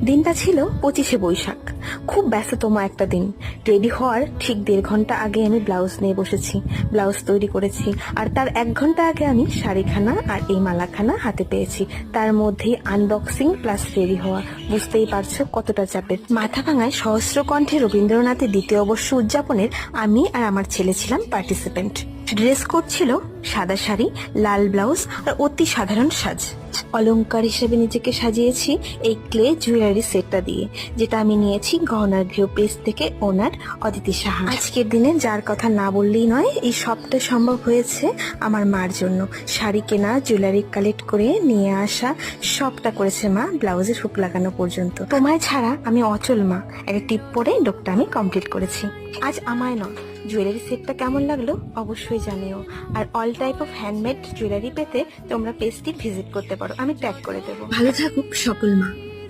দিনটা ছিল 25শে বৈশাখ। খুব ব্যস্ততম একটা দিন। রেডি হওয়ার ঠিক 1.5 ঘন্টা আগে আমি ব্লাউজ নিয়ে বসেছি, ব্লাউজ তৈরি করেছি। আর তার 1 ঘন্টা আগে আমি শাড়িখানা আর এই মালাখানা হাতে পেয়েছি। তার মধ্যেই আনবক্সিং প্লাস রেডি হওয়া। বুঝতেই পারছো কতটা চাপের। মাথা ভাঙায় সহস্র কণ্ঠে রবীন্দ্রনাথের 2য় বর্ষ উদযাপনের আমি আর আমার ছেলে ছিলাম পার্টিসিপেন্ট। ড্রেস কোড ছিল সাদা শাড়ি, লাল ব্লাউজ আর অতি সাধারণ সাজ। অলংকার হিসেবে নিজেকে সাজিয়েছি এই ক্লে জুয়েলারি সেটটা দিয়ে, যেটা আমি নিয়েছি গহনার গৃহ পেজ থেকে ওনার অদিতি সাহা। আজকের দিনে যার কথা না বললেই নয়, এই সবটা সম্ভব হয়েছে আমার মার জন্য। শাড়ি কেনা, জুয়েলারি কালেক্ট করে নিয়ে আসা, সবটা করেছে মা, ব্লাউজের হুক লাগানো পর্যন্ত। তোমায় ছাড়া আমি অচল মা। একটা টিপ পরে লোকটা আমি কমপ্লিট করেছি। আজ আমায় নয়, জুয়েলারি সেটটা কেমন লাগলো অবশ্যই জানিও। আর all type of handmade jewellery পেতে তোমরা পেজটি ভিজিট করতে পারো, আমি ট্যাগ করে দেবো। ভালো থাকুক সকল মা।